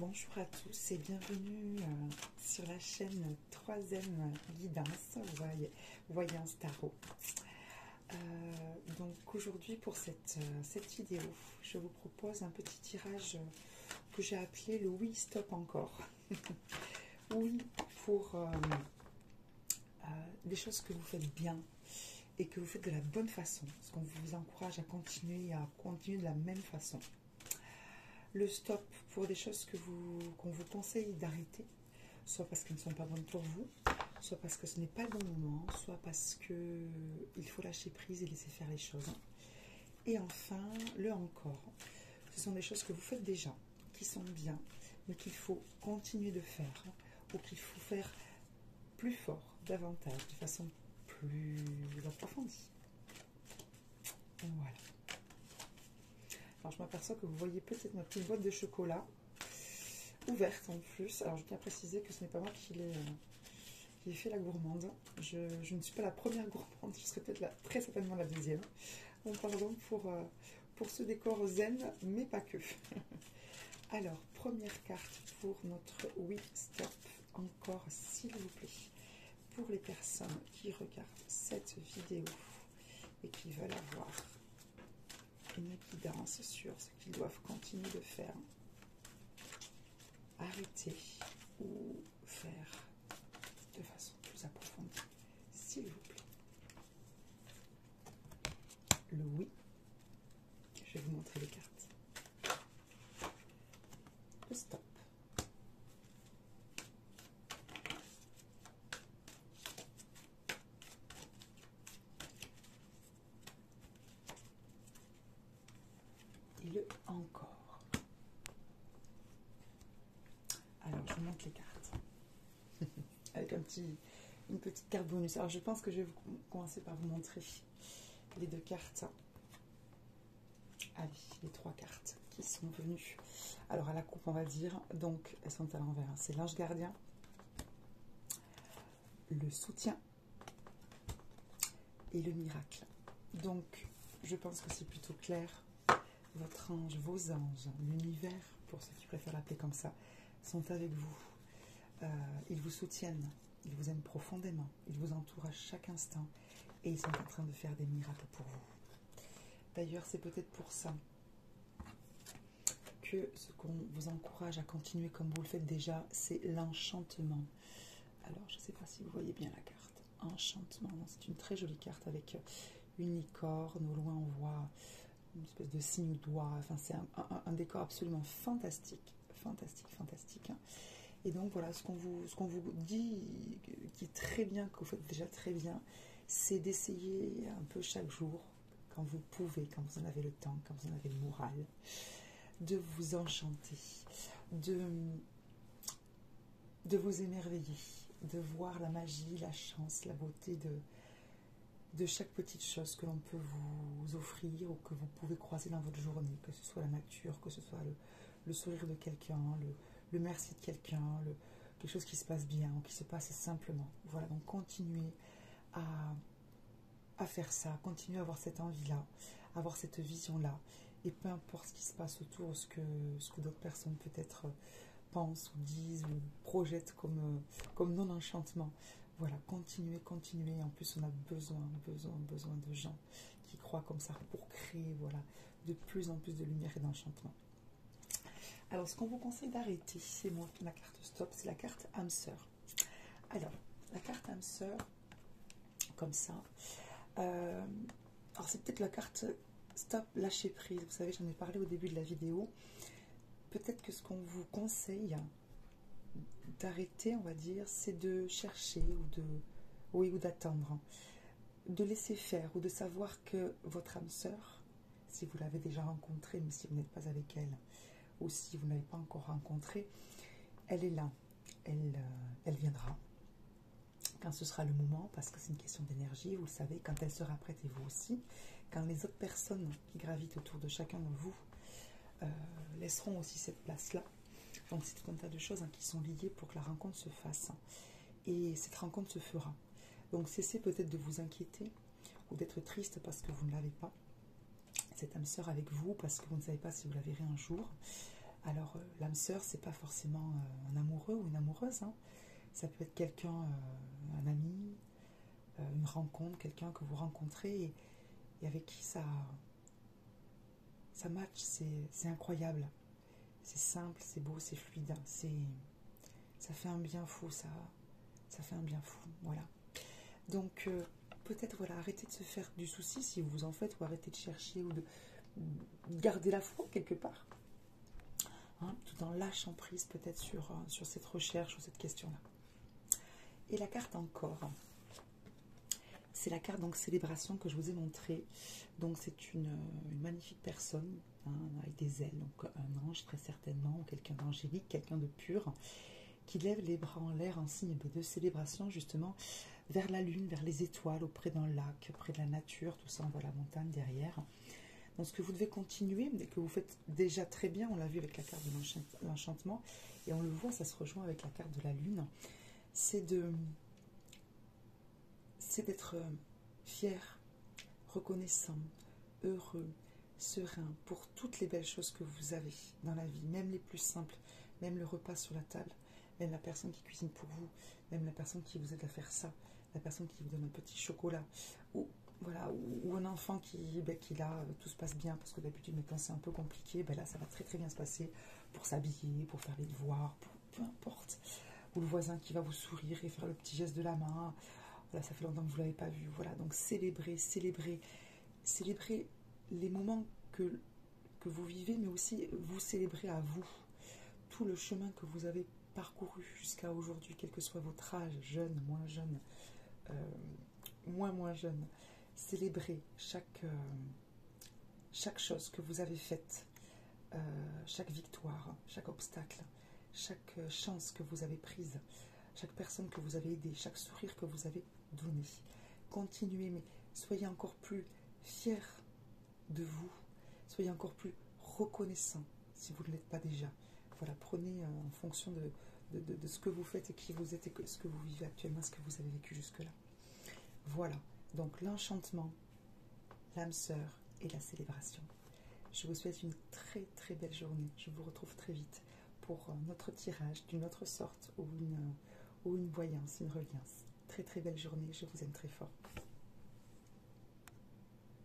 Bonjour à tous et bienvenue sur la chaîne 3ème Guidance, Voyance Tarot. Donc aujourd'hui pour cette vidéo, je vous propose un petit tirage que j'ai appelé le oui stop encore. Oui pour des choses que vous faites bien et que vous faites de la bonne façon, parce qu'on vous encourage à continuer de la même façon. Le stop pour des choses qu'on vous conseille d'arrêter, soit parce qu'elles ne sont pas bonnes pour vous, soit parce que ce n'est pas le bon moment, soit parce qu'il faut lâcher prise et laisser faire les choses. Et enfin, le encore. Ce sont des choses que vous faites déjà, qui sont bien, mais qu'il faut continuer de faire, ou qu'il faut faire plus fort, davantage, de façon plus approfondie. Voilà. Alors, je m'aperçois que vous voyez peut-être ma petite boîte de chocolat ouverte en plus. Alors, je tiens à préciser que ce n'est pas moi qui ai fait la gourmande. Je ne suis pas la première gourmande, je serai peut-être très certainement la deuxième. Donc, pardon pour ce décor zen, mais pas que. Alors, première carte pour notre oui stop, encore s'il vous plaît. Pour les personnes qui regardent cette vidéo et qui veulent avoir une guidance sur ce qu'ils doivent continuer de faire, arrêter ou faire de façon plus approfondie, s'il vous plaît. Le oui, je vais vous montrer les cartes. Le stop. Et le encore. Alors, je vous montre les cartes. Avec une petite carte bonus. Alors, je pense que je vais commencer par vous montrer les deux cartes. Allez, les trois cartes qui sont venues. Alors, à la coupe, on va dire. Donc, elles sont à l'envers. C'est l'ange gardien, le soutien et le miracle. Donc, je pense que c'est plutôt clair. Votre ange, vos anges, l'univers, pour ceux qui préfèrent l'appeler comme ça, sont avec vous. Ils vous soutiennent, ils vous aiment profondément, ils vous entourent à chaque instant et ils sont en train de faire des miracles pour vous. D'ailleurs, c'est peut-être pour ça que ce qu'on vous encourage à continuer comme vous le faites déjà, c'est l'enchantement. Alors, je ne sais pas si vous voyez bien la carte. Enchantement, c'est une très jolie carte avec une licorne. Au loin, on voit une espèce de signe doigt. Enfin, c'est un décor absolument fantastique. Fantastique. Hein. Et donc, voilà, ce qu'on vous dit, qui est très bien, que vous faites déjà très bien, c'est d'essayer un peu chaque jour, quand vous pouvez, quand vous en avez le temps, quand vous en avez le moral, de vous enchanter, de vous émerveiller, de voir la magie, la chance, la beauté de chaque petite chose que l'on peut vous offrir ou que vous pouvez croiser dans votre journée, que ce soit la nature, que ce soit le sourire de quelqu'un, le merci de quelqu'un, quelque chose qui se passe bien ou qui se passe simplement. Voilà, donc continuez à faire ça, continuez à avoir cette envie-là, à avoir cette vision-là, et peu importe ce qui se passe autour, ce que d'autres personnes peut-être pensent ou disent ou projettent comme non-enchantement. Voilà, continuez. En plus, on a besoin de gens qui croient comme ça pour créer, voilà, de plus en plus de lumière et d'enchantement. Alors, ce qu'on vous conseille d'arrêter, c'est la carte stop, c'est la carte âme sœur. Alors, la carte âme sœur, comme ça. Alors, c'est peut-être la carte stop, lâcher prise. Vous savez, j'en ai parlé au début de la vidéo. Peut-être que ce qu'on vous conseille d'arrêter, on va dire, c'est de chercher ou d'attendre, de laisser faire ou de savoir que votre âme sœur, si vous l'avez déjà rencontrée, mais si vous n'êtes pas avec elle, ou si vous ne l'avez pas encore rencontrée, elle est là, elle viendra quand ce sera le moment, parce que c'est une question d'énergie, vous le savez, quand elle sera prête, et vous aussi, quand les autres personnes qui gravitent autour de chacun de vous laisseront aussi cette place-là. Donc c'est tout un tas de choses qui sont liées pour que la rencontre se fasse. Et cette rencontre se fera. Donc cessez peut-être de vous inquiéter ou d'être triste parce que vous ne l'avez pas. Cette âme sœur avec vous, parce que vous ne savez pas si vous la verrez un jour. Alors, l'âme sœur, c'est pas forcément un amoureux ou une amoureuse, hein. Ça peut être quelqu'un, un ami, une rencontre, quelqu'un que vous rencontrez et avec qui ça match, c'est incroyable. C'est simple, c'est beau, c'est fluide, ça fait un bien fou, ça fait un bien fou, voilà. Donc, peut-être, voilà, arrêtez de se faire du souci si vous en faites, ou arrêtez de chercher, ou de garder la foi quelque part, hein, tout en lâchant prise peut-être sur cette recherche ou cette question-là. Et la carte encore, c'est la carte donc célébration que je vous ai montrée. Donc c'est une magnifique personne, hein, avec des ailes, donc un ange très certainement, ou quelqu'un d'angélique, quelqu'un de pur, qui lève les bras en l'air en signe de célébration justement vers la lune, vers les étoiles, auprès d'un lac, près de la nature, tout ça on voit la montagne derrière. Donc ce que vous devez continuer, et que vous faites déjà très bien, on l'a vu avec la carte de l'enchantement, et on le voit, ça se rejoint avec la carte de la lune, c'est d'être fier, reconnaissant, heureux, serein pour toutes les belles choses que vous avez dans la vie, même les plus simples, même le repas sur la table, même la personne qui cuisine pour vous, même la personne qui vous aide à faire ça, la personne qui vous donne un petit chocolat, ou voilà, ou un enfant qui là, tout se passe bien, parce que d'habitude, mais quand c'est un peu compliqué, là, ça va très très bien se passer pour s'habiller, pour faire les devoirs, peu importe. Ou le voisin qui va vous sourire et faire le petit geste de la main. Voilà, ça fait longtemps que vous ne l'avez pas vu. Voilà, donc célébrez les moments que vous vivez, mais aussi vous célébrez à vous tout le chemin que vous avez parcouru jusqu'à aujourd'hui, quel que soit votre âge, jeune, moins jeune, moins jeune. Célébrez chaque chose que vous avez faite, chaque victoire, chaque obstacle, chaque chance que vous avez prise, chaque personne que vous avez aidée, chaque sourire que vous avez donné. Continuez, mais soyez encore plus fiers de vous, soyez encore plus reconnaissants si vous ne l'êtes pas déjà. Voilà, prenez en fonction de ce que vous faites et qui vous êtes et ce que vous vivez actuellement, ce que vous avez vécu jusque-là. Voilà, donc l'enchantement, l'âme sœur et la célébration. Je vous souhaite une très très belle journée. Je vous retrouve très vite pour notre tirage d'une autre sorte ou une voyance, une reliance. Très très belle journée, je vous aime très fort.